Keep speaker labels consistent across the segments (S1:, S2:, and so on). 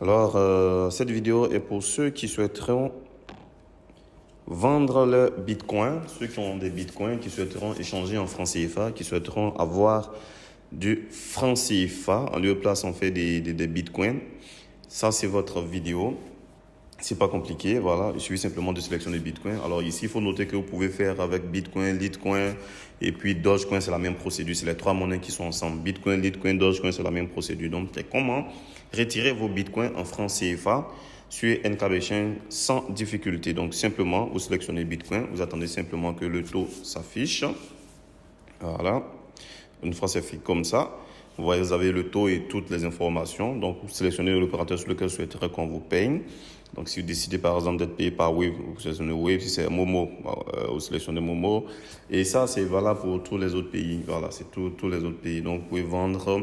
S1: Alors, cette vidéo est pour ceux qui souhaiteront vendre le Bitcoin, ceux qui ont des Bitcoins, qui souhaiteront échanger en francs CFA, qui souhaiteront avoir du franc CFA. En lieu de place, on fait des Bitcoins. Ça, c'est votre vidéo. C'est pas compliqué, voilà. Il suffit simplement de sélectionner Bitcoin. Alors ici, il faut noter que vous pouvez faire avec Bitcoin, Litecoin et puis Dogecoin, c'est la même procédure. C'est les trois monnaies qui sont ensemble. Bitcoin, Litecoin, Dogecoin, c'est la même procédure. Donc, c'est comment retirer vos Bitcoins en francs CFA sur NKBchain sans difficulté. Donc, simplement, vous sélectionnez Bitcoin. Vous attendez simplement que le taux s'affiche. Voilà. Une fois c'est fait comme ça, vous voyez, vous avez le taux et toutes les informations. Donc, vous sélectionnez l'opérateur sur lequel vous souhaiterez qu'on vous paye. Donc, si vous décidez par exemple d'être payé par Wave, vous sélectionnez Wave. Si c'est Momo, vous sélectionnez Momo. Et ça, c'est valable pour tous les autres pays. Voilà, c'est tous les autres pays. Donc, vous pouvez vendre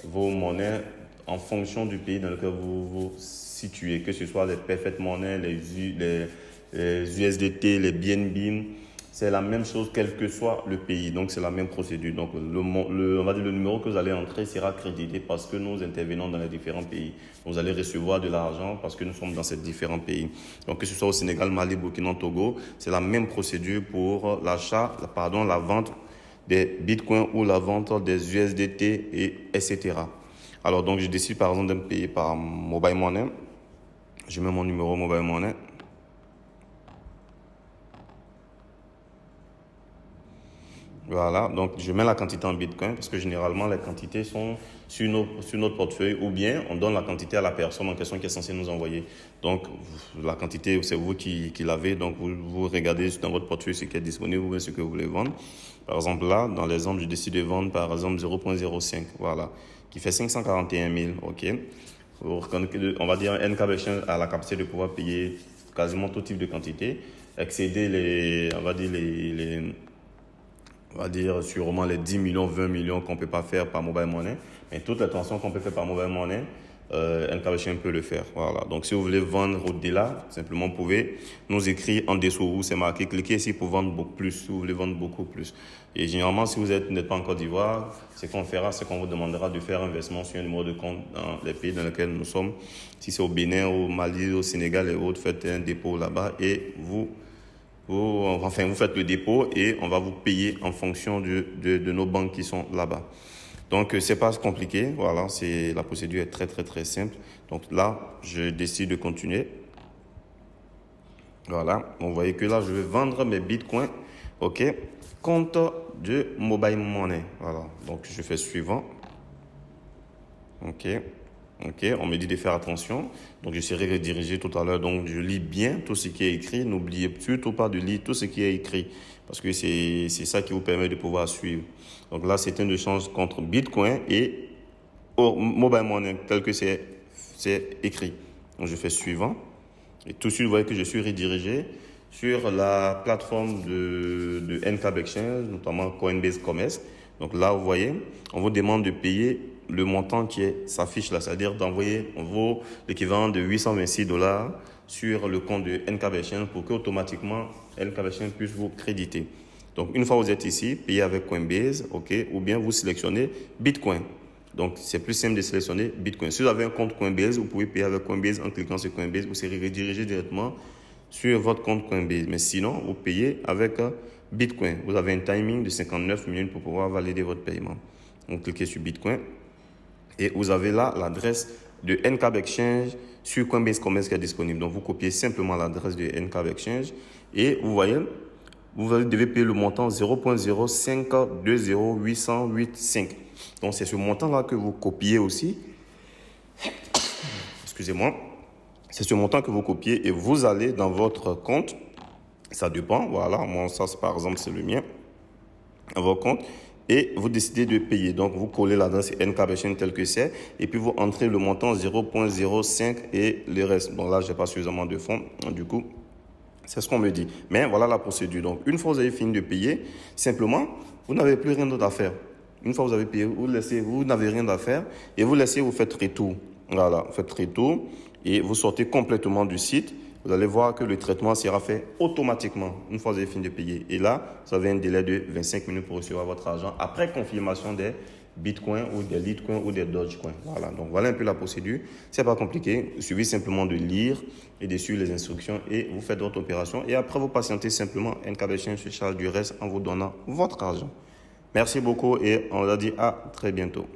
S1: vos monnaies en fonction du pays dans lequel vous vous situez, que ce soit les Perfect Money, les USDT, les BNB. C'est la même chose quel que soit le pays. Donc, c'est la même procédure. Donc, on va dire le numéro que vous allez entrer sera crédité parce que nous intervenons dans les différents pays. Vous allez recevoir de l'argent parce que nous sommes dans ces différents pays. Donc, que ce soit au Sénégal, Mali, Burkina, Togo, c'est la même procédure pour la vente des bitcoins ou la vente des USDT et etc. Alors, donc, je décide par exemple de me payer par Mobile Money. Je mets mon numéro Mobile Money. Voilà, donc je mets la quantité en Bitcoin parce que généralement les quantités sont sur notre portefeuille ou bien on donne la quantité à la personne en question qui est censée nous envoyer. Donc la quantité, c'est vous qui l'avez, donc vous regardez dans votre portefeuille ce qui est disponible ou bien ce que vous voulez vendre. Par exemple là, dans l'exemple, je décide de vendre par exemple 0.05, voilà, qui fait 541 000, ok. On va dire NKBchain a la capacité de pouvoir payer quasiment tout type de quantité, excéder on va dire sûrement les 10 millions, 20 millions qu'on ne peut pas faire par Mobile Money. Mais toutes les transactions qu'on peut faire par Mobile Money, NKBchain peut le faire. Voilà. Donc, si vous voulez vendre au-delà, simplement, vous pouvez nous écrire en dessous où c'est marqué. Cliquez ici pour vendre beaucoup plus, si vous voulez vendre beaucoup plus. Et généralement, si vous n'êtes pas en Côte d'Ivoire, ce qu'on fera, c'est qu'on vous demandera de faire un versement sur un numéro de compte dans les pays dans lesquels nous sommes. Si c'est au Bénin, au Mali, au Sénégal et autres, faites un dépôt là-bas et vous faites le dépôt et on va vous payer en fonction de nos banques qui sont là-bas. Donc, c'est pas compliqué. Voilà, la procédure est très, très, très simple. Donc là, je décide de continuer. Voilà. Vous voyez que là, je vais vendre mes bitcoins. OK. Compte de Mobile Money. Voilà. Donc, je fais suivant. OK. Ok, on me dit de faire attention. Donc, je serai redirigé tout à l'heure. Donc, je lis bien tout ce qui est écrit. N'oubliez surtout pas de lire tout ce qui est écrit parce que c'est ça qui vous permet de pouvoir suivre. Donc là, c'est un échange contre Bitcoin et Mobile Money tel que c'est écrit. Donc, je fais suivant. Et tout de suite, vous voyez que je suis redirigé sur la plateforme de NKBchain, notamment Coinbase Commerce. Donc là, vous voyez, on vous demande de payer le montant qui s'affiche là, c'est-à-dire d'envoyer l'équivalent de $826 sur le compte de NKBchain pour qu'automatiquement NKBchain puisse vous créditer. Donc, une fois que vous êtes ici, payez avec Coinbase, ok, ou bien vous sélectionnez Bitcoin. Donc, c'est plus simple de sélectionner Bitcoin. Si vous avez un compte Coinbase, vous pouvez payer avec Coinbase en cliquant sur Coinbase. Vous serez redirigé directement sur votre compte Coinbase. Mais sinon, vous payez avec Bitcoin. Vous avez un timing de 59 minutes pour pouvoir valider votre paiement. Donc, cliquez sur Bitcoin. Et vous avez là l'adresse de NKBchain sur Coinbase Commerce qui est disponible. Donc, vous copiez simplement l'adresse de NKBchain et vous voyez, vous devez payer le montant 0.0520808.5. Donc, c'est ce montant-là que vous copiez aussi. Excusez-moi. C'est ce montant que vous copiez et vous allez dans votre compte. Ça dépend. Voilà. Moi, ça, par exemple, c'est le mien. À votre compte. Et vous décidez de payer. Donc, vous collez l'adresse NKBchain tel que c'est. Et puis, vous entrez le montant 0.05 et le reste. Donc là, je n'ai pas suffisamment de fonds. Du coup, c'est ce qu'on me dit. Mais voilà la procédure. Donc, une fois que vous avez fini de payer, simplement, vous n'avez plus rien d'autre à faire. Une fois que vous avez payé, vous n'avez rien à faire et vous faites retour. Voilà, vous faites retour et vous sortez complètement du site. Vous allez voir que le traitement sera fait automatiquement une fois que vous avez fini de payer. Et là, vous avez un délai de 25 minutes pour recevoir votre argent après confirmation des Bitcoin ou des Litecoin ou des Dogecoin. Voilà, donc voilà un peu la procédure. C'est pas compliqué. Il suffit simplement de lire et de suivre les instructions et vous faites votre opération. Et après, vous patientez simplement. Nkadchain se charge du reste en vous donnant votre argent. Merci beaucoup et on vous dit à très bientôt.